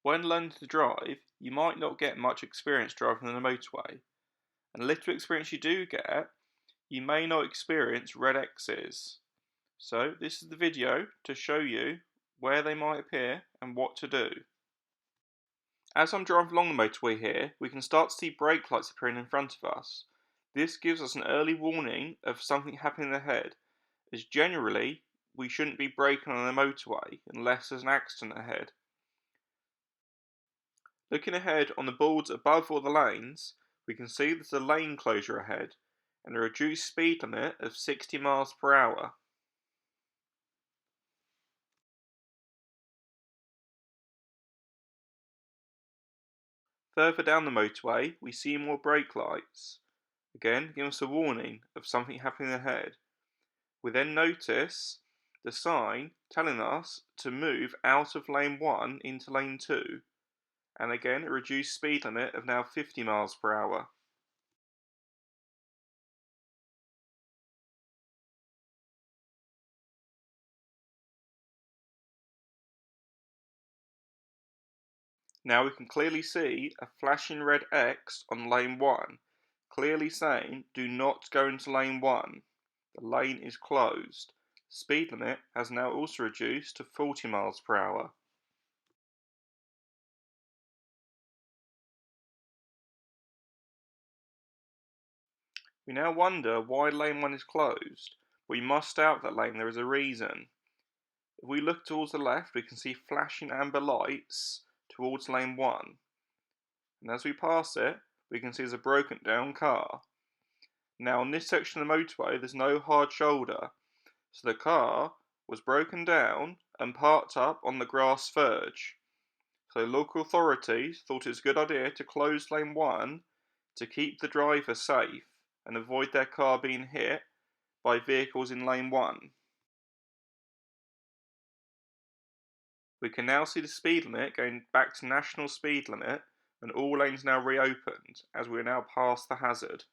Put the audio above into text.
When learning to drive, you might not get much experience driving on the motorway, and the little experience you do get, you may not experience red X's. So this is the video to show you where they might appear and what to do. As I'm driving along the motorway here, we can start to see brake lights appearing in front of us. This gives us an early warning of something happening ahead, as generally we shouldn't be braking on a motorway unless there's an accident ahead. Looking ahead on the boards above all the lanes, we can see there's a lane closure ahead and a reduced speed limit of 60 miles per hour. Further down the motorway, we see more brake lights, again giving us a warning of something happening ahead. We then notice the sign telling us to move out of lane 1 into lane 2, and again a reduced speed limit of now 50 miles per hour. Now we can clearly see a flashing red X on lane 1, clearly saying do not go into lane 1. The lane is closed. The speed limit has now also reduced to 40 miles per hour. We now wonder why lane 1 is closed. We must out that lane, there is a reason. If we look towards the left, we can see flashing amber lights towards lane 1. And as we pass it, we can see there's a broken down car. Now on this section of the motorway, there's no hard shoulder, so the car was broken down and parked up on the grass verge. So local authorities thought it was a good idea to close lane 1 to keep the driver safe and avoid their car being hit by vehicles in lane 1. We can now see the speed limit going back to national speed limit and all lanes now reopened as we are now past the hazard.